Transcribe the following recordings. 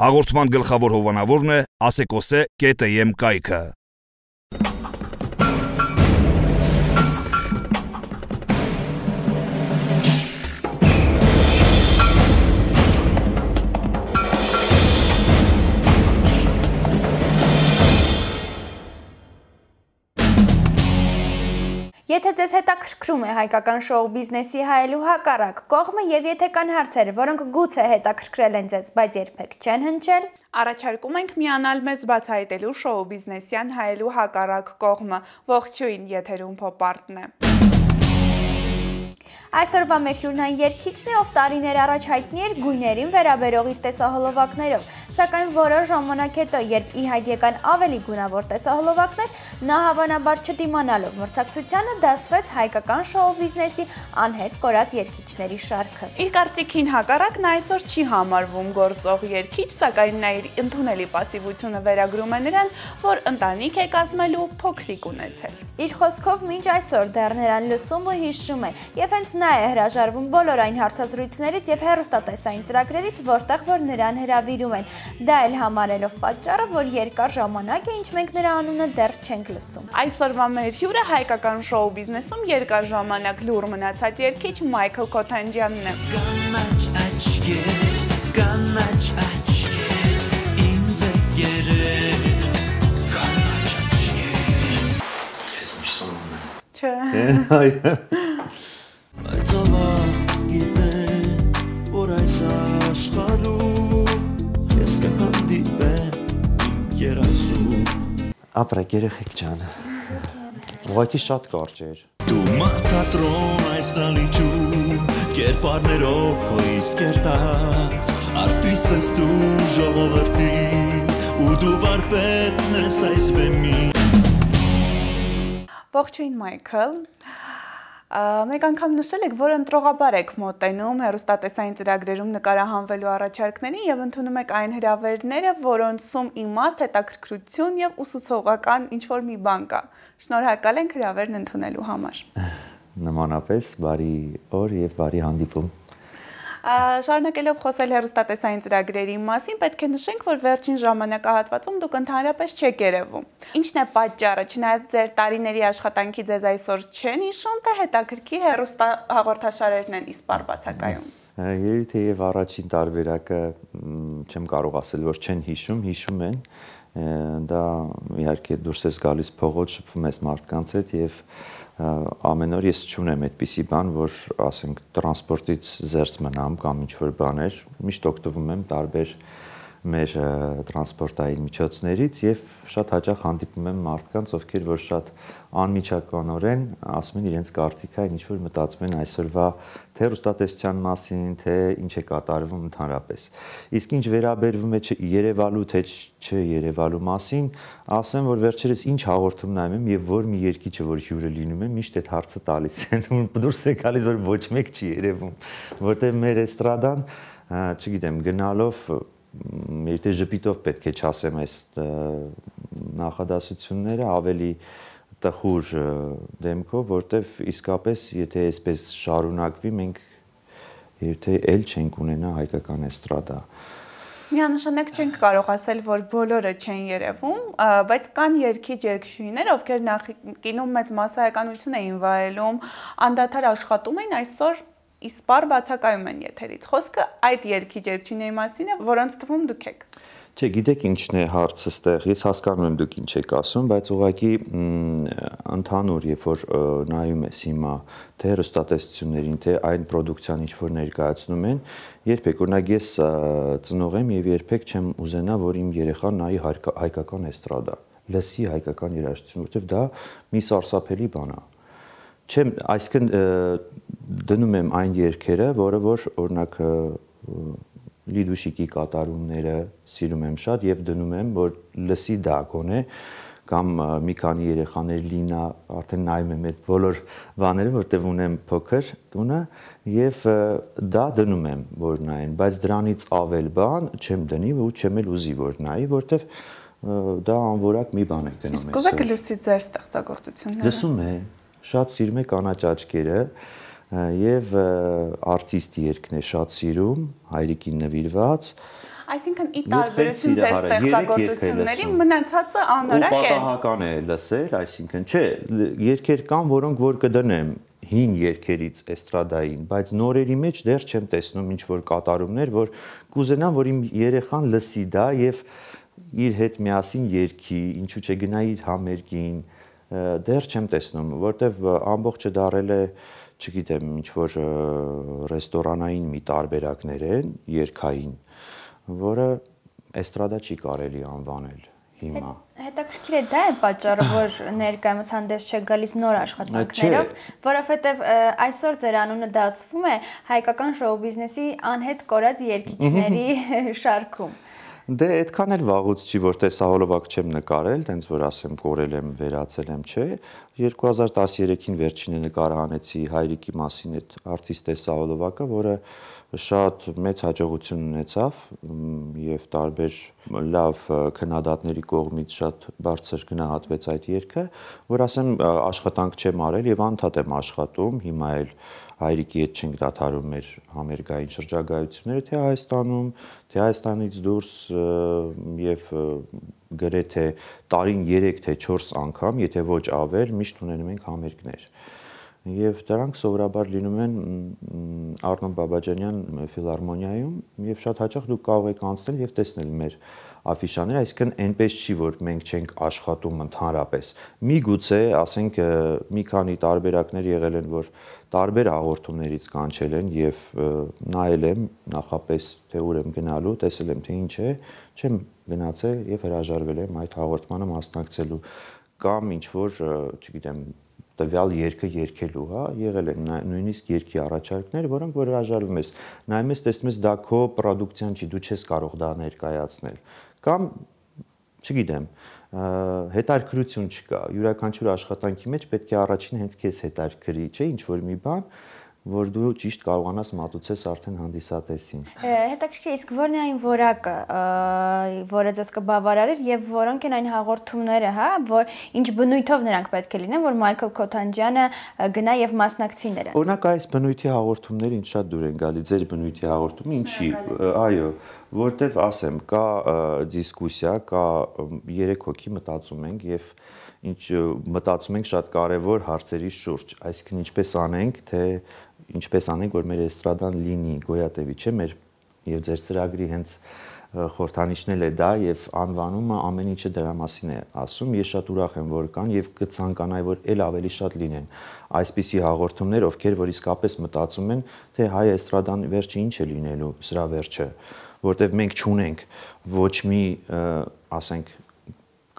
Հաղորդման գլխավոր հովանավորն է Asecose.am կայքը։ Եթե ձեզ հետաքրքրում է հայկական շոու բիզնեսի հայելու հակառակ կողմը եւ եթե կան հարցեր, որոնք գուցե հետաքրքրել են ձեզ, բայց երբեք չեն հնչել, առաջարկում ենք միանալ մեզ բացահայտելու շոու բիզնեսյան հայելու հակառակ կողմը։ Ողջույն, եթերում Փոպարտն է։ Այսօրվա մեր հյուրն այն երգիչն է, ով տարիներ առաջ հայտնի էր գույներին վերաբերող իր տեսահոլովակներով, սակայն որոշ ժամանակ հետո, երբ ի հայտ եկան ավելի գունավոր տեսահոլովակներ, նա հավանաբար չդիմանալով մրցակցությանը դասվեց հայկական շոու բիզնեսի անհետ կորած երգիչների շարքը։ Իր կարծիքին հակառակ նա այսօր չի համարվում գործող երգիչ, սակայն նա իր ընդունելի պասիվությունը վերագրում է նրան, որ ընտանիք է կազմելու փոքրիկ ունեցել։ Իր խոսքով մինչ այսօր դեռ նրան լսում ու հիշում է, եւ հենց նա է հրաժարվում բոլոր այն հարցազրույցներից եւ հեռուստատեսային ծրագրերից, որտեղ որ նրան հրավիրում են։ Դա էլ համարելով պատճառը, որ երկար ժամանակ է, ինչ մենք նրա անունը դեռ չենք լսում։ Այսօրվա մեր հյուրը հայկական շոու բիզնեսում երկար ժամանակ լուր մնացած երգիչ Մայքլ Քոթանջյանն է։ Բայց գիտեմ, որ այս աշխարհում ես կհանդիպեմ երազում։ Ապրեք երեխեք ջան, ուղղակի շատ կարճ էր։ Դու մարդատրոն այս դալիճում, կերպարներով քո իսկ կերտած, արտիստ ես դու ժողովրդի, ու դու վարպետն ես այս բեմի։ Ողջույն Մայքլ։ Մեկ անգամ նշել եք, որ ընտրողաբար եք մոտենում հեռուստատեսային ծրագրերում նկարահանվելու առաջարկներին եւ ընդունում եք այն հրավերները, որոնցում իմաստ, հետաքրքրություն եւ ուսուցողական ինչ-որ մի բան կա։ Շնորհակալ ենք հրավերն ընդունելու համար։ Նմանապես, բարի օր եւ բարի հանդիպում։ Շարունակելով խոսել հեռուստատեսային ծրագրերի մասին, պետք է նշենք, որ վերջին ժամանակահատվածում դուք ընդհանրապես չեք երևում։ Ինչն է պատճառը, չնայած ձեր տարիների աշխատանքի ձեզ այսօր չեն հիշում, թե հետաքրքիր հեռուստահաղորդաշարերն են իսպառ բացակայում։ Երևի թե եւ առաջին տարբերակը չեմ կարող ասել, որ չեն հիշում, հիշում են։ Դա իհարկե դուրս ես գալիս փողոց, շփվում ես մարդկանց հետ եւ ամեն օր ես չունեմ այդպիսի բան, որ ասենք տրանսպորտից զերծ մնամ կամ ինչ-որ բաներ, միշտ օգտվում եմ տարբեր մեր տրանսպորտային միջոցներից եւ շատ հաճախ հանդիպում եմ մարդկանց, ովքեր որ շատ անմիջականորեն ասում են իրենց կարծիքը, ինչ-որ մտածում են այսօրվա թե հեռուստատեսության մասին, թե ինչ է կատարվում ընդհանրապես։ Իսկ ինչ վերաբերվում է երևալու թե չերևալու մասին, ասեմ, որ վերջերս ինչ հաղորդում նայում եմ եւ որ մի երկիչը որ հյուրը լինում է, միշտ այդ հարցը տալիս են, դուրս է գալիս, որ ոչ մեկ չի երևում, որտեղ մեր էստրադան, չգիտեմ, գնալով Եթե ժպիտով պետք է չասեմ այս նախադասությունները ավելի տխուր դեմքով, որտեվ իսկապես եթե այսպես շարունակվի, մենք եթե էլ չենք ունենա հայկական էստրադա։ Միանշանակ չենք կարող ասել, որ բոլորը չեն երևում, բայց կան երգիչ-երգչուհիներ, ովքեր նախկինում մեծ մասսայականություն էին վայելում, անդադար աշխատում էին, այսօր իսպառ բացակայում են եթերից։ Խոսքը այդ երգիչ-երգչուհիների մասին է, որոնց թվում դուք եք։ Չէ, գիտեք ինչն է հարցը ստեղ, ես հասկանում եմ դուք ինչ եք ասում, բայց ուղղակի ընդհանուր, երբ որ նայում ես հիմա թե հեռուստատեսություններին, թե այն պրոդուկցիան, ինչ որ ներկայացնում են, երբեք, օրինակ ես ծնող եմ եւ երբեք չեմ ուզենա, որ իմ երեխան նայի հայկական էստրադա, լսի հայկական երաժշտություն, որովհետեւ դա մի սարսափելի բան է։ Չեմ, այսինքն դնում եմ այն երգերը, որը որ օրինակ Լիդուշիկի կատարումները սիրում եմ շատ եւ դնում եմ, որ լսի դա գոնե կամ մի քանի երեխաներ Լինա արդեն նայում եմ այդ բոլոր բաները, որտեղ ունեմ փոքր տունը եւ դա դնում եմ, որ նայեն, բայց դրանից ավել բան չեմ դնի ու չեմ էլ ուզի որ նայի, որտեղ դա անորակ մի բան է գնում։ Իսկ կուզեք լսի ձեր ստեղծագործությունները։ Լսում է, շատ սիրում է կանաչ աչքերը եւ արտիստի երգն է շատ սիրում, հայրիկին նվիրված, Այսինքն ի տարբերություն ձեր ստեղծագործությունների մնացածը անորակ է։ Պատահական է լսել, այսինքն չէ, երգեր կան, որոնք որ կդնեմ հին երգերից էստրադային, բայց նորերի մեջ դեռ չեմ տեսնում ինչ որ կատարումներ, որ կուզենամ, որ իմ երեխան լսի դա եւ իր հետ միասին երգի, ինչու՞ չէ գնա իր համերգին, դեռ չեմ տեսնում, որտեվ ամբողջը դարել է, չգիտեմ, ինչ որ ռեստորանային մի տարբերակներ են, երգային, որը էստրադա չի կարելի անվանել հիմա։ Հետաքրքիր է դա է պատճառը, որ ներկայումս հանդես չէ գալիս նոր աշխատանքներով, որովհետև այսօր ձեր անունը դասվում է հայկական շոու բիզնեսի անհետ կորած երգիչների շարքում։ Դե այդքան էլ վաղուց չի, որ տեսահոլովակ չեմ նկարել, տենց որ ասեմ կորել եմ, վերացել եմ, չէ։ 2013-ին վերջինը նկարահանեցի հայրիկի մասին այդ արտիստ տեսահոլովակը, որը շատ մեծ հաջողություն ունեցավ եւ տարբեր լավ քննադատների կողմից շատ բարձր գնահատվեց այդ երգը, որ ասեմ աշխատանք չեմ արել եւ անդադ եմ աշխատում, հիմա էլ հայրիկի հետ չենք դադարում մեր համերգային շրջագայությունները, թե Հայաստանում, թե Հայաստանից դուրս եւ գրեթե տարին 3 թե 4 անգամ, եթե ոչ ավել, միշտ ունենում ենք համերգներ։ Եվ դրանք սովորաբար լինում են Արնոն Բաբաջանյան ֆիլհարմոնիայում եւ շատ հաճախ դուք կարող եք անցնել եւ տեսնել մեր աֆիշաները, այսինքն այնպես չի, որ մենք չենք աշխատում ընդհանրապես։ Միգուցե, ասենք, մի քանի տարբերակներ եղել են, որ տարբեր հաղորդումներից կանչել են եւ նայել եմ նախապես թե ուր եմ գնալու, տեսել եմ թե ինչ է, չեմ գնացել եւ հրաժարվել եմ այդ հաղորդմանը մասնակցելու կամ ինչ որ, չգիտեմ, տվյալ երգը երգելու, հա, եղել են նույնիսկ երգի առաջարկներ, որոնք որ հրաժարվում ես, նայում ես, տեսնում ես դա քո պրոդուկցիան չի, դու չես կարող դա ներկայացնել, կամ չգիտեմ, հետաքրքրություն չկա, յուրաքանչյուր աշխատանքի մեջ պետք է առաջին հենց քեզ հետաքրքրի, չէ, ինչ որ մի բան, որ դու ճիշտ կարողանաս մատուցես արդեն հանդիսատեսին։ Հետաքրքիր, իսկ ո՞րն է այն որակը, որը ձեզ կբավարարեր եւ որոնք են այն հաղորդումները, հա, որ ինչ բնույթով նրանք պետք է լինեն, որ Մայքլ Քոթանջյանը գնա եւ մասնակցի նրանց։ Օրինակ այս բնույթի հաղորդումները ինձ շատ դուր են գալի, ձեր բնույթի հաղորդումը ինչի, այո, որտեվ ասեմ, կա դիսկուսիա, կա 3 հոգի մտածում ենք եւ ինչ մտածում ենք շատ կարևոր հարցերի շուրջ, այսինքն ինչպես անենք, որ մեր էստրադան լինի գոյատևի, չէ, մեր եւ ձեր ծրագրի հենց խորհրդանիշն էլ է դա եւ անվանումը ամեն ինչը դրա մասին է ասում։ Ես շատ ուրախ եմ, որ կան եւ կցանկանայի, որ ել ավելի շատ լինեն այսպիսի հաղորդումներ, ովքեր որ իսկապես մտածում են, թե հայ էստրադան վերջը ինչ է լինելու, սրա վերջը, որտեվ մենք չունենք ոչ մի, ասենք,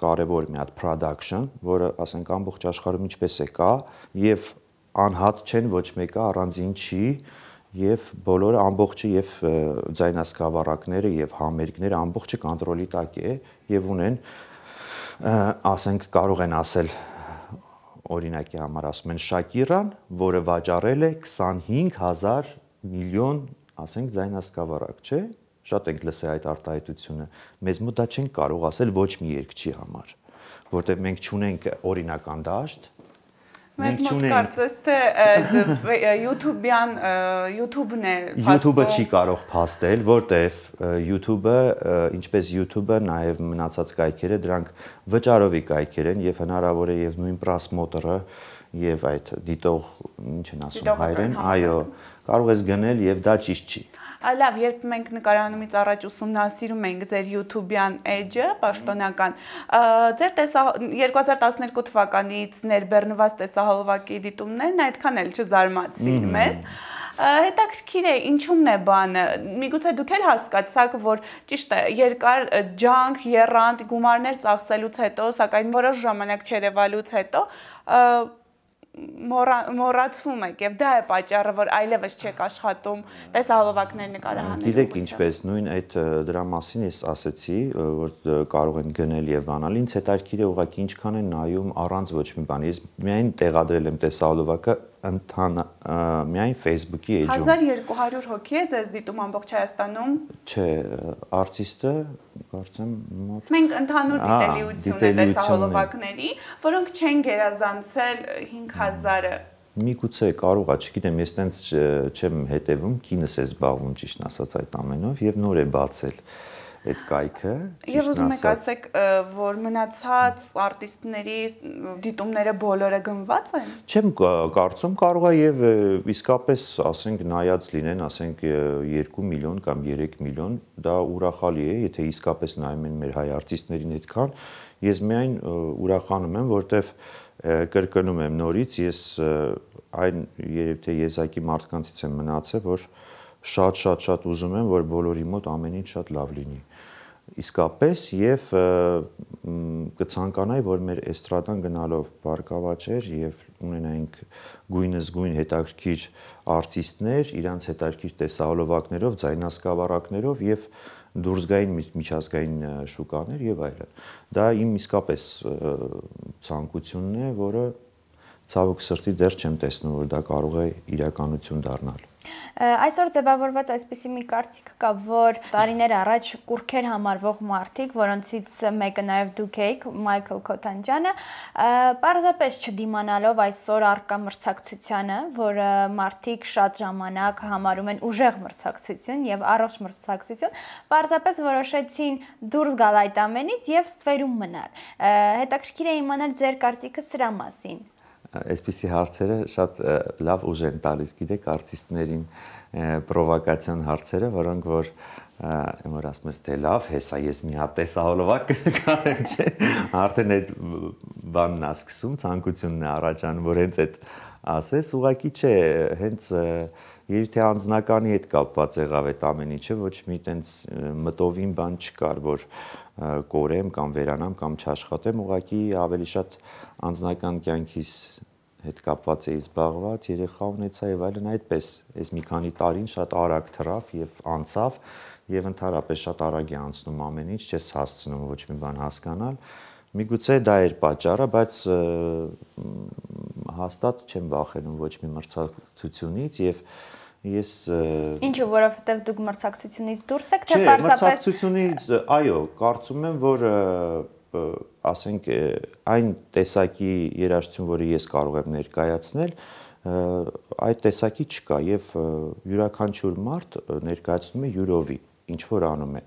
կարևոր մի հատ production, որը, ասենք, ամբողջ աշխարհում ինչպես է կա եւ անհատ չեն ոչ մեկը առանձին չի եւ բոլորը ամբողջը եւ ձայնասկավառակները եւ համերգները ամբողջը կոնտրոլի տակ է եւ ունեն, ասենք, կարող են ասել օրինակի համար ասում են Շակիրան, որը վաճառել է 25000 միլիոն, ասենք, ձայնասկավառակ, չէ՞։ Շատ ենք լսել այդ արտահայտությունը, մեզ մոտ դա չենք կարող ասել ոչ մի երգչի համար, որտեղ մենք չունենք օրինական դաշտ, մեզ մոտ կարծես թե YouTube-յան YouTube-ն է փաստում։ YouTube-ը չի կարող փաստել, որտեղ YouTube-ը, ինչպես YouTube-ը, նաև մնացած կայքերը, դրանք վճարովի կայքեր են եւ հնարավոր է եւ նույն պրասմոտորը եւ այդ դիտող, ինչ են ասում հայերեն, այո, կարող ես գնել եւ դա ճիշտ չի։ Լավ, երբ մենք նկարանումից առաջ ուսումնասիրում ենք ձեր YouTube-յան edge-ը, պաշտոնական, ձեր 2012 թվականից ներբեռնված տեսահոլովակի դիտումներն այդքան էլ չզարմացրին մեզ։ Հետաքրքիր է, ինչու՞մն է բանը։ Միգուցե դուք էլ հասկացաք, որ ճիշտ է, երկար ջանք, եռանդ գումարներ ծախսելուց հետո, սակայն որոշ ժամանակ չերևալուց հետո մոռացվում եք եւ դա է պատճառը, որ այլևս չեք աշխատում տեսահոլովակներ նկարահանել։ Գիտեք ինչպես, նույն այդ դրա մասին ես ասեցի, որ կարող են գնել եւ անալ, ինձ հետաքրքիր է ուղղակի ինչքան են նայում առանց ոչ մի բանի։ Ես միայն տեղադրել եմ տեսահոլովակը միայն Facebook-ի էջում։ 1200 հոգի է ձեզ դիտում ամբողջ Հայաստանում։ Չէ, արտիստը կարծեմ մոտ։ Մենք ընդհանուր դիտելիություն է տեսահոլովակների, որոնք չեն գերազանցել 5000-ը։ Միգուցե կարող է, չգիտեմ, ես տենց չեմ հետևում, կինս է զբաղվում ճիշտ ասած այդ ամենով եւ նոր է բացել։ այդ կայքը։ Եվ ուզում եք ասեք, որ մնացած արտիստների դիտումները բոլորը գնված են։ Չեմ կարծում, կարող է եւ իսկապես ասենք նայած լինեն, ասենք 2 միլիոն կամ 3 միլիոն, դա ուրախալի է, եթե իսկապես նայում են մեր հայ արտիստներին այդքան, ես միայն ուրախանում եմ, որտեվ կրկնում եմ նորից, ես այն երբ թե եզակի մարդկանցից եմ մնացել, որ շատ ուզում եմ, որ բոլորի մոտ ամեն ինչ շատ լավ լինի։ Իսկապես եւ կցանկանայի, որ մեր էստրադան գնալով բարգավաճեր եւ ունենայինք գույնս գույն հետաքրքիր արտիստներ, իրանց հետաքրքիր տեսահոլովակներով, ձայնասկավառակներով եւ դուրս գային միջազգային շուկաներ եւ այլն։ Դա իմ իսկապես ցանկությունն է, որը ցավոք սրտի դեռ չեմ տեսնում, որ դա կարող է իրականություն դառնալ։ Այսօր ձևավորված այսպիսի մի կարծիք կա, որ տարիներ առաջ կուրքեր համարվող մարդիկ, որոնցից մեկը նաև դուք եք, Մայքլ Քոթանջյանը, պարզապես չդիմանալով այսօր առկա մրցակցությանը, որ մարդիկ շատ ժամանակ համարում են ուժեղ մրցակցություն եւ առողջ մրցակցություն, պարզապես որոշեցին դուրս գալ այդ ամենից եւ ստվերում մնալ։ Հետաքրքիր է իմանալ ձեր կարծիքը սրա մասին։ Այսպիսի հարցերը շատ լավ ուժ են տալիս, գիտեք, արտիստներին պրովոկացիոն հարցերը, որոնք որ ասում ես թե լավ, հեսա ես մի հատ տեսահոլովակ կարեմ, չէ, արդեն այդ բանն է սկսում, ցանկությունն է առաջանում, որ հենց այդ ասես, ուղղակի չէ, հենց երբ թե անձնականի հետ կապված եղավ այդ ամեն ինչը, ոչ մի տենց մտովին բան չկար, որ կորեմ կամ վերանամ կամ չաշխատեմ, ուղղակի ավելի շատ անձնական կյանքիս հետ կապված էի զբաղված, երեխա ունեցա եւ այլն, այդպես այս մի քանի տարին շատ արագ թռավ եւ անցավ եւ ընդհանրապես շատ արագ է անցնում ամեն ինչ, չես հասցնում ոչ մի բան հասկանալ։ Միգուցե դա էր պատճառը, բայց հաստատ չեմ վախենում ոչ մի մրցակցությունից եւ ես Ինչու, որովհետեւ դուք մրցակցությունից դուրս եք, թե պարզապես մրցակցությունից, այո, կարծում եմ, որ ասենք այն տեսակի երաժշտություն, որը ես կարող եմ ներկայացնել, այդ տեսակի չկա եւ յուրաքանչյուր մարդ ներկայացնում է յուրովի, ինչ որ անում է։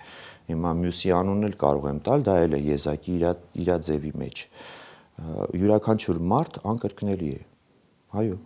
Հիմա մյուսի անունն էլ կարող եմ տալ, դա էլ է եզակի իր ձևի մեջ։ Յուրաքանչյուր մարդ անկրկնելի է։ Այո։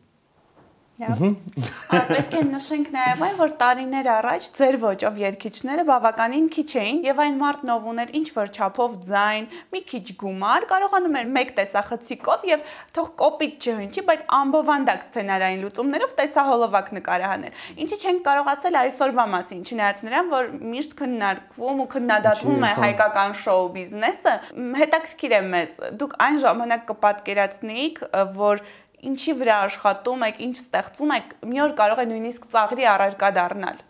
Պետք է նշենք նաև այն, որ տարիներ առաջ ձեր ոճով երգիչները բավականին քիչ էին եւ այն մարդն ով ուներ ինչ որ չափով ձայն, մի քիչ գումար, կարողանում էր մեկ տեսախցիկով եւ թող կոպիտ չհնչի, բայց ամբովանդակ սցենարային լուծումներով տեսահոլովակ նկարահանել։ Ինչի չենք կարող ասել այսօրվա մասին, չնայած նրան, որ միշտ քննարկվում ու քննադատվում է հայկական շոու բիզնեսը, հետաքրքիր է մեզ։ Դուք այն ժամանակ կպատկերացնեիք, որ ինչի վրա աշխատում եք, ինչ ստեղծում եք, մի օր կարող է նույնիսկ ծաղրի առարկա դառնալ։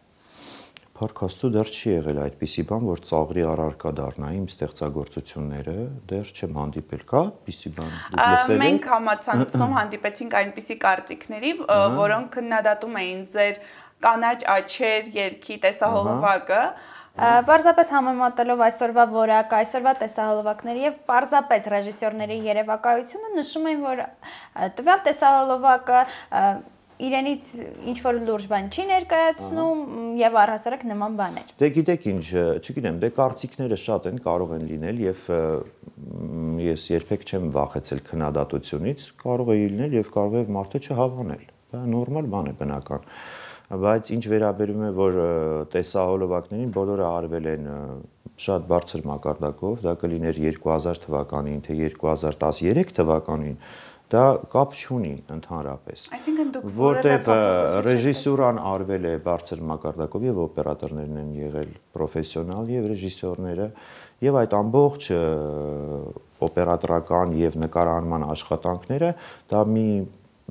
Փառք Աստծո, դեռ չի եղել այդպիսի բան, որ ծաղրի առարկա դառնա իմ ստեղծագործությունները, դեռ չեմ հանդիպել, կա այդպիսի բան։ Դուք լսել եք։ Մենք համացանցում հանդիպեցինք այնպիսի կարծիքների, որոնք քննադատում էին ձեր կանաչ աչեր երգի տեսահոլովակը։ Պարզապես համեմատելով այսօրվա որակը, այսօրվա տեսահոլովակների եւ պարզապես ռեժիսորների երևակայությունը նշում են, որ տվյալ տեսահոլովակը իրենից ինչ որ լուրջ բան չի ներկայացնում եւ առհասարակ նման բաներ։ Դե գիտեք ինչ, չգիտեմ, դե կարծիքները շատ են, կարող են լինել եւ ես երբեք չեմ վախեցել քննադատությունից, կարող է լինել եւ կարող է մարդը չհավանել։ Դա նորմալ բան է, բնական։ Բայց ինչ վերաբերում է, որ տեսահոլովակներին բոլորը արվել են շատ բարձր մակարդակով, դա կլիներ 2000 թվականին, թե 2013 թվականին, դա կապ չունի ընդհանրապես։ Այսինքն դուք որտեվ ռեժիսուրան արվել է բարձր մակարդակով եւ օպերատորներն են եղել պրոֆեսիոնալ եւ ռեժիսորները եւ այդ ամբողջ օպերատորական եւ նկարահանման աշխատանքները դա մի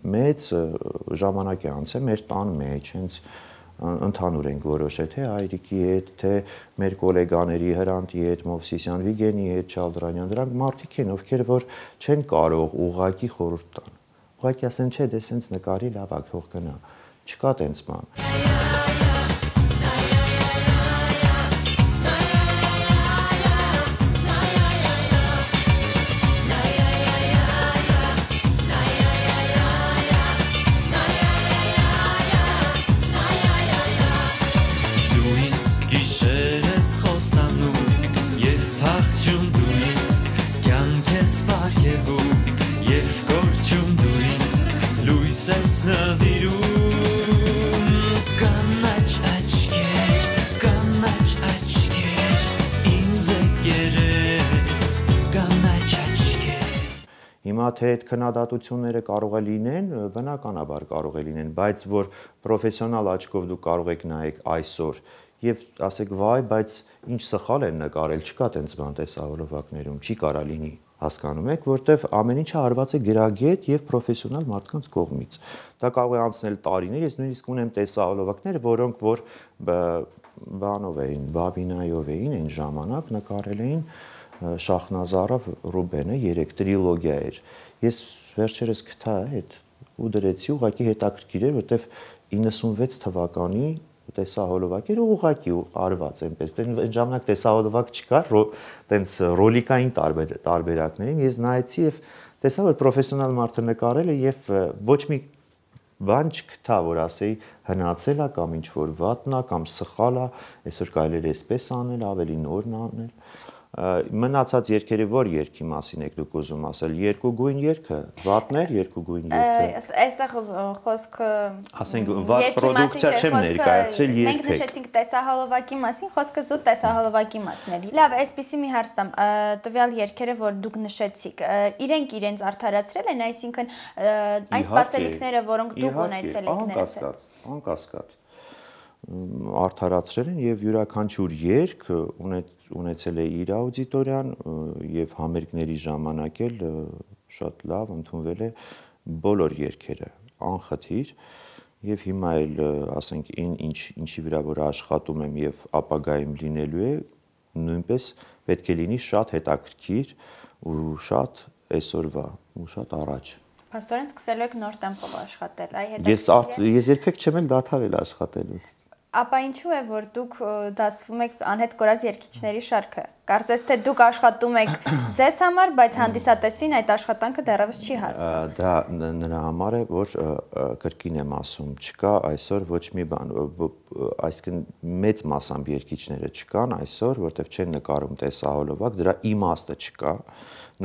մեծ ժամանակ է անցել մեր տան մեջ, հենց ընդհանուր ենք որոշել, թե Այրիկի հետ, թե մեր գոլեգաների Հրանտի հետ, Մովսիսյան Վիգենի հետ, Չալդրանյան, դրանք մարդիկ են, ովքեր որ չեն կարող ուղղակի խորհուրդ տան։ Ուղղակի ասեն, չէ, դե սենց նկարի լավ է, թող գնա։ Չկա տենց բան։ Գիշեր ես խոստանում Հիմա թե այդ քննադատությունները կարող է լինեն, բնականաբար կարող է լինեն, բայց որ պրոֆեսիոնալ աչքով դուք կարող եք նայեք այսօր եւ ասեք վայ, բայց ինչ սխալ են նկարել, չկա տենց բան տեսահոլովակներում, չի կարա լինի, հասկանում եք, որտեվ ամեն ինչը արված է գրագետ եւ պրոֆեսիոնալ մարդկանց կողմից։ Դա կարող է անցնել տարիներ, ես նույնիսկ ունեմ տեսահոլովակներ, որոնք որ բանով էին, բաբինայով էին այն ժամանակ նկարել էին Շախնազարով Ռուբենը 3 տրիլոգիա էր։ Ես վերջերս գտա այդ ու դրեցի ուղղակի հետաքրքիր էր, որտեվ 96 թվականի տեսահոլովակերը ուղղակի արված այնպես, այն ժամանակ տեսահոլովակ չկար, տենց ռոլիկային տարբերակներին, ես նայեցի եւ տեսա, որ պրոֆեսիոնալ մարդը նկարել է եւ ոչ մի բան չգտա, որ ասեի հնացել է կամ ինչ որ վատն է կամ սխալ է, այսօր կարելի է այսպես անել, ավելի նորն անել։ Մնացած երկերը որ երկի մասին եք դուք ուզում ասել, երկու գույն երգը, վատներ երկու գույն երգը։ Այստեղ խոսքը ասենք վատ պրոդուկցիա չեմ ներկայացրել երբեք։ Մենք նշեցինք տեսահոլովակի մասին, խոսքը զուտ տեսահոլովակի մասին էր։ Լավ, այսպեսի մի հարց տամ, տվյալ երգերը, որ դուք նշեցիք, իրենք իրենց արդարացրել են, այսինքն այն սպասելիքները, որոնք դուք ունեցել եք ներեցել։ Անկասկած արդարացրել են եւ յուրաքանչյուր երգ ունեցել է իր աուդիտորիան եւ համերգների ժամանակ էլ շատ լավ ընդունվել է բոլոր երգերը անխտիր եւ հիմա էլ ասենք ինչի վրա որ աշխատում եմ եւ ապագայում լինելու է նույնպես պետք է լինի շատ հետաքրքիր ու շատ այսօրվա ու շատ առաջ Փաստորեն սկսելու եք նոր տեմպով աշխատել, այ հետաքրքիր ես երբեք չեմ էլ դադարել աշխատելուց Ապա ինչու է, որ դուք դասվում եք անհետ կորած երգիչների շարքը։ Կարծես թե դուք աշխատում եք ձեզ համար, բայց հանդիսատեսին այդ աշխատանքը դեռևս չի հասնում։ Դա նրա համար է, որ կրկին եմ ասում, չկա այսօր ոչ մի բան, այսինքն մեծ մասամբ երգիչները չկան այսօր, որտեղ չեն նկարում տեսահոլովակ, դրա իմաստը չկա։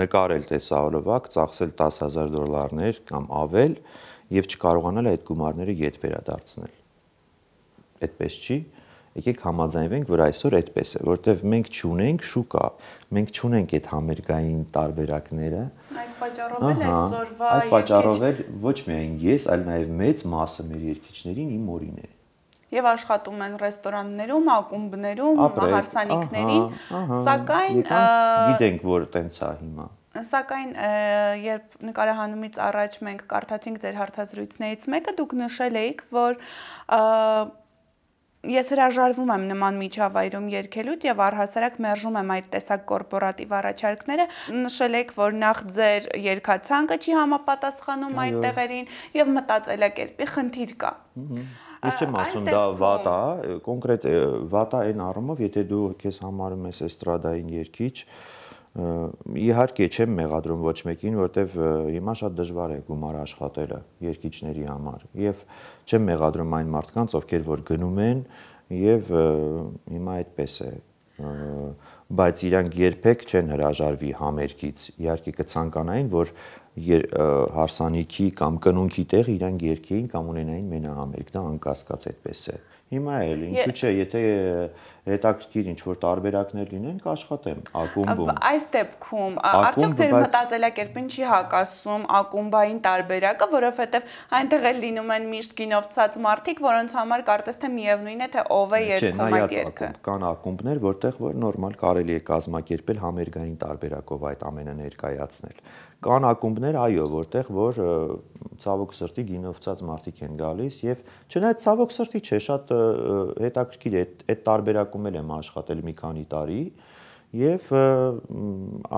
Նկարել տեսահոլովակ, ծախսել $10,000 կամ ավել եւ չկարողանալ այդ գումարները ետ վերադարձնել։ Այդպես չի, եկեք համաձայնվենք, որ այսօր այդպես է, որտեվ մենք չունենք շուկա, մենք չունենք այդ համերգային տարբերակները։ Այդ պատճառով էլ այսօրվա Այդ պատճառով էլ ոչ միայն ես, այլ նաև մեծ մասը մեր երգիչներին իմ օրին է։ Եվ աշխատում են ռեստորաններում, ակումբներում, հարսանիքներին, սակայն գիտենք, որ տենց է հիմա։ Սակայն երբ նկարահանումից առաջ մենք կարդացինք ձեր հարցազրույցներից մեկը, դուք նշել էիք, որ ես հրաժարվում եմ նման միջավայրում երգելուց եւ առհասարակ մերժում եմ այդ տեսակ կորպորատիվ առաջարկները, նշել եք, որ նախ ձեր երգացանկը չի համապատասխանում այդ տեղերին եւ մտածելակերպի խնդիր կա։ Ես չեմ ասում դա վատ է, կոնկրետ վատ է այն առումով, եթե դու քեզ համարում ես էստրադային երգիչ, իհարկե չեմ մեղադրում ոչ մեկին, որտեվ հիմա շատ դժվար է գումար աշխատելը երգիչների համար եւ չեմ մեղադրում այն մարդկանց, ովքեր որ գնում են եւ հիմա այդպես է բայց իրանք երբեք չեն հրաժարվի համերգից իհարկե կցանկանային որ հարսանիքի կամ կնունքի տեղ իրանք երգեին կամ ունենային մենահամերգ դա անկասկած այդպես է հիմա էլ ինչու՞ չէ եթե հետաքրքիր ինչ որ տարբերակներ լինեն կաշխատեմ ակումբում այս դեպքում արդյոք ձեր մտածելակերպին չի հակասում ակումբային տարբերակը որովհետև այնտեղ էլ լինում են միշտ գինովցած մարդիկ որոնց համար կարծես թե միևնույն է թե ով է երգում այդ երգը կան ակումբներ որտեղ որ նորմալ կարելի է կազմակերպել համերգային տարբերակով այդ ամենը ներկայացնել կան ակումբներ այո որտեղ որ ցավոք սրտի գինովցած մարդիկ են գալիս եւ չնայած ցավոք սրտի չէ շատ հետաքրքիր է այդ տարբերակում եմ աշխատել մի քանի տարի եւ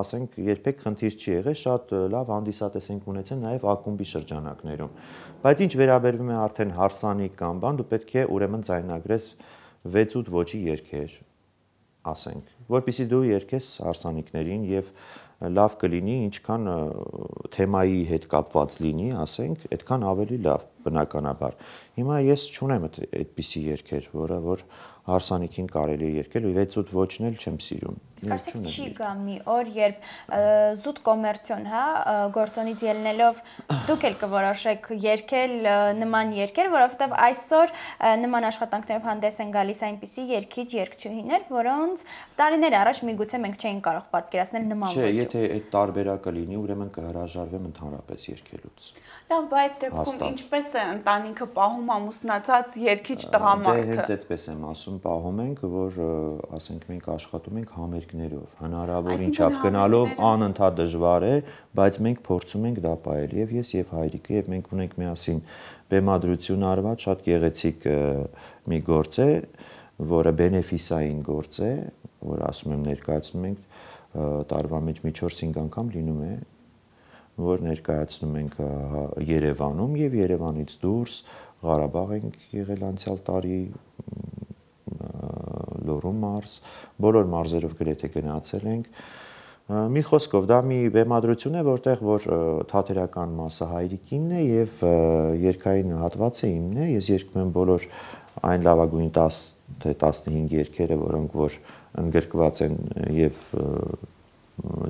ասենք երբեք խնդիր չի եղել շատ լավ հանդիսատես ենք ունեցել նաեւ ակումբի շրջանակներում բայց ինչ վերաբերվում է արդեն հարսանիք կամ բան դու պետք է ուրեմն ձայնագրես 6-8 ոճի երգեր ասենք որպեսզի դու երգես հարսանիքներին եւ լավ կլինի ինչքան թեմայի հետ կապված լինի ասենք այդքան ավելի լավ բնականաբար։ Հիմա ես չունեմ այդպիսի երգեր, որ հարսանիքին կարելի է երգել, 6-8 ոճն էլ չեմ սիրում։ Իսկ արդյոք չի գա մի օր, երբ զուտ կոմերցիոն, հա, գործոնից ելնելով դուք էլ կորոշեք երգել նման երգեր, որովհետև այսօր նման աշխատանքներով հանդես են գալիս այնպիսի երգիչ երգչուհիներ, որոնց տարիներ առաջ միգուցե մենք չէինք կարող պատկերացնել նման ոճով։ Չէ, եթե այդ տարբերակը լինի, ուրեմն կհրաժարվեմ ընդհանրապես երգելուց։ Լավ, բայց այդ դեպքում ինչպես է ընտանիքը պահում ամուսնացած երգիչ տղամարդը։ Դե հենց այդպես եմ ասում, պահում ենք, որ ասենք մենք աշխատում ենք համերգներով, հնարավորին չափ գնալով անընդհատ դժվար է, բայց մենք փորձում ենք դա պահել, եւ ես եւ հայրիկը, եւ մենք ունենք միասին բեմադրություն արված շատ գեղեցիկ մի գործ է, որը բենեֆիսային գործ է, որ ասում եմ ներկայացնում ենք տարվա մեջ մի 4-5 անգամ լինում է, որ ներկայացնում ենք Երևանում եւ Երևանից դուրս Ղարաբաղ ենք եղել անցյալ տարի, Լոռու մարզ, բոլոր մարզերով գրեթե գնացել ենք։ Մի խոսքով դա մի բեմադրություն է, որտեղ որ թատերական մասը հայրիկինն է եւ երգային հատվածը իմն է, ես երգում եմ բոլոր այն լավագույն 10 թե 15 երգերը, որոնք որ ընդգրկված են եւ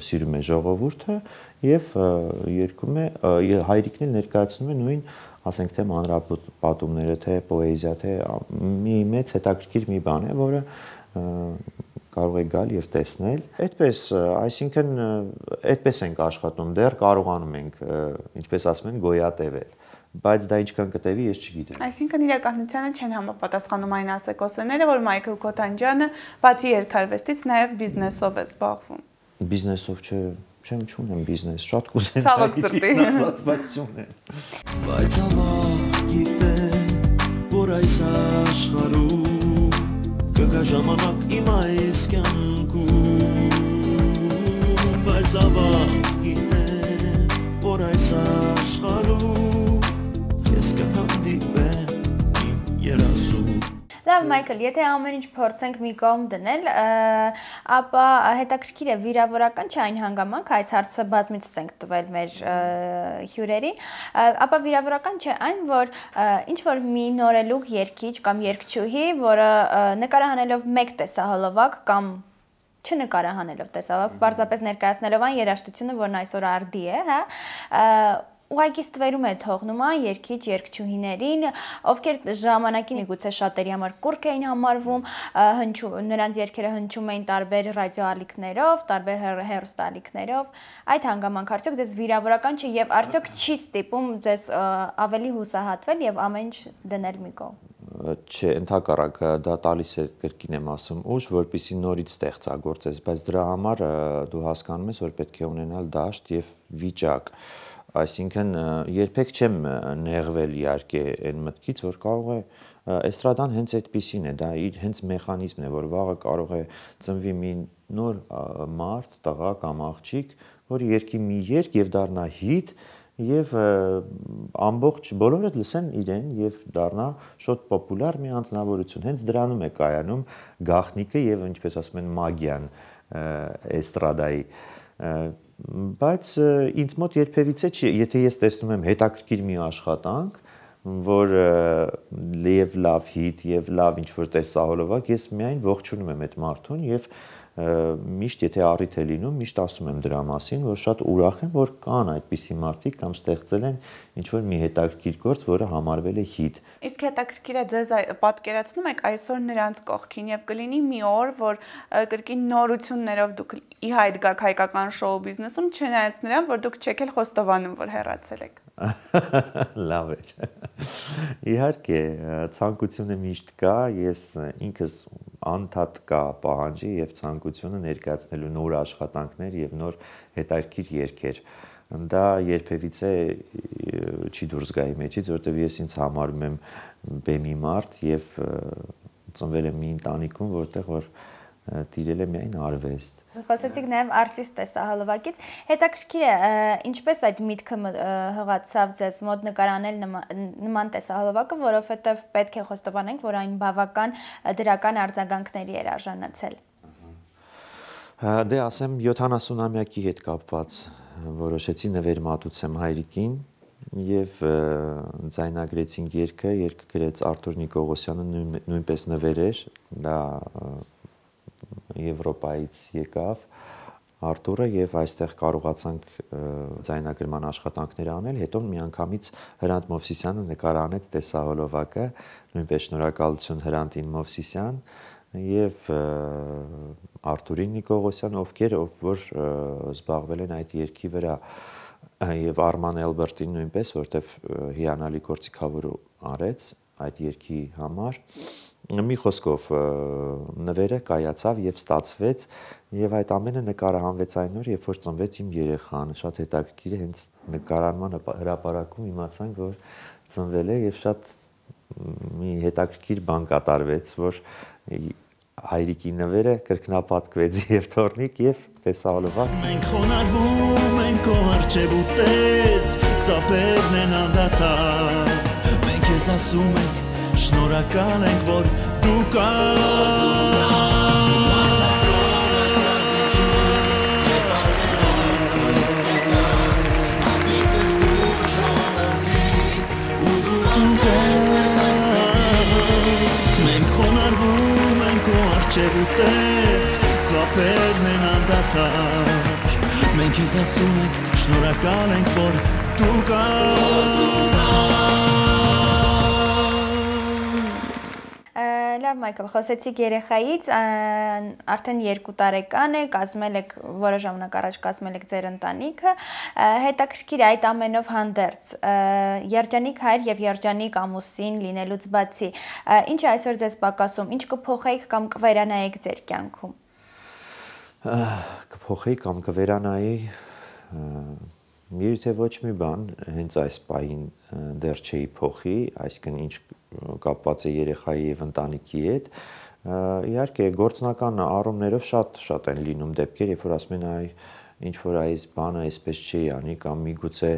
սիրում է ժողովուրդը եւ երգում է հայրիկն էլ ներկայացնում է նույն, ասենք թե մանրապատումները, թե պոեզիա, թե մի մեծ հետաքրքիր մի բան է, որը կարող եք գալ եւ տեսնել։ Այդպես, այսինքն այդպես ենք աշխատում, դեռ կարողանում ենք, ինչպես ասում են, գոյատևել, բայց դա ինչքան կտևի, ես չգիտեմ։ Այսինքն իրականությանը չեն համապատասխանում այն ասեկոսները, որ Մայքլ Քոթանջյանը բացի երգարվեստից նաեւ բիզնեսով է զբաղվում։ Բիզնեսով չունեմ բիզնես, շատ կուզեմ ցավոք սրտի ասած, բայց չունեմ։ Բայց ավաղ գիտեմ, որ այս աշխարհում կգա ժամանակ իմ այս կյանքում, բայց ավաղ գիտեմ, որ այս աշխարհում ես կհանդիպեմ իմ երազում։ Լավ, Մայքլ, եթե ամեն ինչ փորձենք մի կողմ դնել, ապա հետաքրքիր է վիրավորական չէ այն հանգամանք, այս հարցը բազմիցս ենք տվել մեր հյուրերին, ապա վիրավորական չէ այն, որ ինչ որ մի նորելուկ երգիչ կամ երգչուհի, որը նկարահանելով մեկ տեսահոլովակ կամ չնկարահանելով տեսահոլովակ, պարզապես ներկայացնելով այն երաժշտությունը, որն այսօր արդի է, հա, ուղղակի ստվերում է թողնում այն երգիչ երգչուհիներին, ովքեր ժամանակին միգուցե շատերի համար կուրք էին համարվում, նրանց երգերը հնչում էին տարբեր ռադիոալիքներով, տարբեր հեռուստաալիքներով, այդ հանգամանք արդյոք ձեզ վիրավորական չի եւ արդյոք չի ստիպում ձեզ ավելի հուսահատվել եւ ամեն ինչ դնել մի կողմ։ Չէ, ընդհակառակը դա տալիս է, կրկին եմ ասում, ուժ, որպեսզի նորից ստեղծագործես, բայց դրա համար դու հասկանում ես, որ պետք է ունենալ դաշտ եւ վիճակ։ Այսինքն երբեք չեմ նեղվել իհարկե այն մտքից, որ կարող է էստրադան հենց այդպիսին է, դա իր հենց մեխանիզմն է, որ վաղը կարող է ծնվի մի նոր մարդ, տղա կամ աղջիկ, որ երգի մի երգ եւ դառնա հիթ եւ ամբողջ բոլորը լսեն իրեն եւ դառնա շատ պոպուլար մի անձնավորություն։ Հենց դրանում է կայանում գաղտնիքը եւ ինչպես ասում են մագիան էստրադայի, բայց ինձ մոտ երբևիցե չի, եթե ես տեսնում եմ հետաքրքիր մի աշխատանք, որ եւ լավ հիթ եւ լավ ինչ-որ տեսահոլովակ, ես միայն ողջունում եմ այդ մարդուն եւ միշտ եթե առիթ է լինում, միշտ ասում եմ դրա մասին, որ շատ ուրախ եմ, որ կան այդպիսի մարդիկ կամ ստեղծել են ինչ-որ մի հետաքրքիր գործ, որը համարվել է հիթ։ Իսկ հետաքրքիր է ձեզ պատկերացնում եք այսօր նրանց կողքին եւ կլինի մի օր, որ կրկին նորություններով դուք ի հայտ գաք հայկական շոու բիզնեսում, չնայած նրան, որ դուք չեք էլ խոստովանում, որ հեռացել եք։ Լավ է։ Իհարկե, ցանկությունը միշտ կա, ես ինքս անդադ կա պահանջի եւ ցանկությունը ներկայացնելու նոր աշխատանքներ եւ նոր հետաքրքիր երգեր։ Դա երբևիցե չի դուրս գա իմ մեջից, որտեղ ես ինձ համարում եմ բեմի մարդ եւ ծնվել եմ մի ընտանիքում, որտեղ որ տիրել է միայն արվեստ։ Խոսեցիք նաև արտիստ տեսահոլովակից, հետաքրքիր է ինչպես այդ միտքը հղացավ ձեզ մոտ նկարանել նման տեսահոլովակը, որովհետև պետք է խոստովանենք, որ այն բավական դրական արձագանքների էր արժանացել։ Դե ասեմ 70-ամյակի հետ կապված որոշեցի նվեր մատուցեմ հայրիկին եւ ձայնագրեցինք երգը գրեց Արթուր Նիկողոսյանը նույնպես նվերեր, դա Եվրոպայից եկավ Արթուրը եւ այստեղ կարողացանք ձայնագրման աշխատանքներ անել, հետո միանգամից Հրանտ Մովսիսյանը նկարանեց տեսահոլովակը, նույնպես շնորհակալություն Հրանտին Մովսիսյան եւ Արթուրին Նիկողոսյան, ովքեր որ զբաղվել են այդ երգի վրա եւ Արման Էլբերտին նույնպես, որտեվ հիանալի գործիքավոր արեց այդ երգի համար։ Մի խոսքով նվերը կայացավ եւ ստացվեց եւ այդ ամենը նկարահանվեց այն օր, երբ որ ծնվեց իմ երեխան, շատ հետաքրքիր է, հենց նկարանման հրապարակում իմացանք, որ ծնվել է եւ շատ մի հետաքրքիր բան կատարվեց, որ հայրիկի նվերը կրկնապատկվեց եւ թորնիկ եւ տեսահոլովակ։ Մենք խոնարհվում ենք քո առջև ու տես, ծափերն են անդադար։ Մենք ես ասում ենք, շնորհակալ ենք, որ դու կար։ Մենք խոնարհվում ենք քո առջև ու տես, ծափերն են անդադար։ Մենք ես ասում ենք, շնորհակալ ենք, որ դու կար։ Լավ Մայքլ, խոսեցիք երեխայից, արդեն 2 տարեկան է, կազմել եք, որը ժամանակ առաջ կազմել եք ձեր ընտանիքը, հետաքրքիր է այդ ամենով հանդերձ, երջանիկ հայր եւ երջանիկ ամուսին լինելուց բացի, ինչ է այսօր ձեզ պակասում, ինչ կփոխեիք կամ կվերանայեք ձեր կյանքում։ Կփոխեի կամ կվերանայի, երբ թե ոչ մի բան, հենց այս պահին դեռ չէի փոխի, այսինքն ինչ կապված է երեխայի եւ ընտանիքի հետ, իհարկե գործնական առումներով շատ են լինում դեպքեր, երբ որ ասում են այ ինչ որ այս բանը այսպես չի անի կամ միգուցե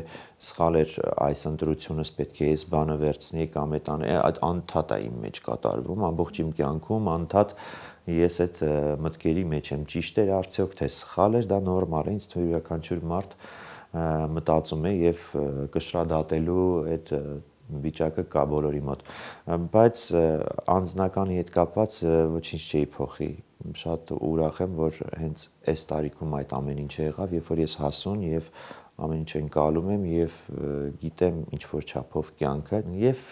սխալ էր այս ընտրությունս պետք է այս բանը վերցնի կամ այդ անդադ է իմ մեջ կատարվում ամբողջ իմ կյանքում անդադ ես այդ մտքերի մեջ եմ ճիշտ էր արդյոք թե սխալ էր դա նորմալ է ինձ թվում յուրաքանչյուր մարդ մտածում է եւ կշռադատելու այդ վիճակը կա բոլորի մոտ բայց անձնականի հետ կապված ոչինչ չի փոխի շատ ուրախ եմ որ հենց այս տարիքում այդ ամեն ինչը եղավ երբ որ ես հասուն եւ ամեն ինչ ընկալում եմ եւ գիտեմ ինչ որ չափով կյանքը եւ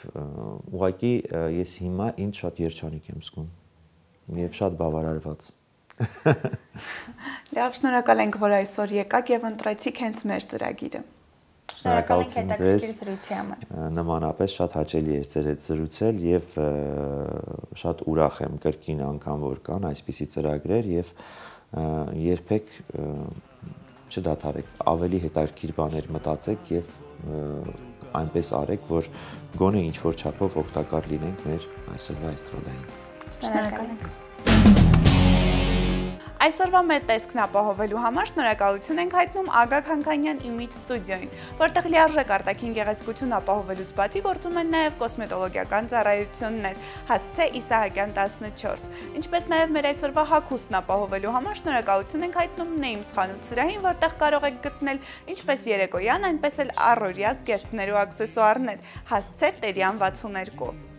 ուղղակի ես հիմա ինձ շատ երջանիկ եմ զգում եւ շատ բավարարված Լավ շնորհակալ ենք որ այսօր եկաք եւ ընտրեցիք հենց մեր ծրագիրը Շնորհակալ ենք հետաքրքիր զրույցի համար նմանապես շատ հաճելի էր ձեր հետ զրուցել եւ շատ ուրախ եմ կրկին անգամ որ կան այսպիսի ծրագրեր եւ երբեք չդադարեք ավելի հետաքրքիր բաներ մտածեք եւ այնպես արեք որ գոնե ինչ որ չափով օգտակար լինենք մեր այսօրվա էստրադային Շնորհակալ ենք Այսօրվա մեր տեսքն ապահովելու համար շնորհակալություն ենք հայտնում Ագագ Հանքանյան Image Studio-ին, որտեղ լիարժեք արտաքին գեղեցկություն ապահովելուց բացի գործում են նաև կոսմետոլոգիական ծառայություններ, հասցե Իսահակյան 14, ինչպես նաև մեր այսօրվա հագուստն ապահովելու համար շնորհակալություն ենք հայտնում Names խանութ սրահին, որտեղ կարող եք գտնել ինչպես երեկոյան, այնպես էլ առօրյա զգեստներ ու աքսեսուարներ, հասցե Տերյան 62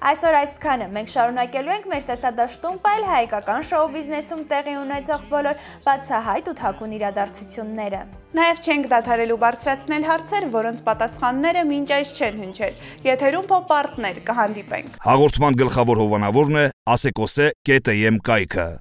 Այսօր այսքանը մենք շարունակելու ենք մեր տեսադաշտում պայել հայկական շոու բիզնեսում տեղի ունեցող բոլոր բացահայտ ու թաքուն իրադարձությունները։ Նաև չենք դադարելու բարձրացնել հարցեր, որոնց պատասխանները մինչ այս չեն հնչել։ Եթերում պոպ-արտներ կհանդիպենք։ Հաղորդման գլխավոր հովանավորն է asecose.am կայքը։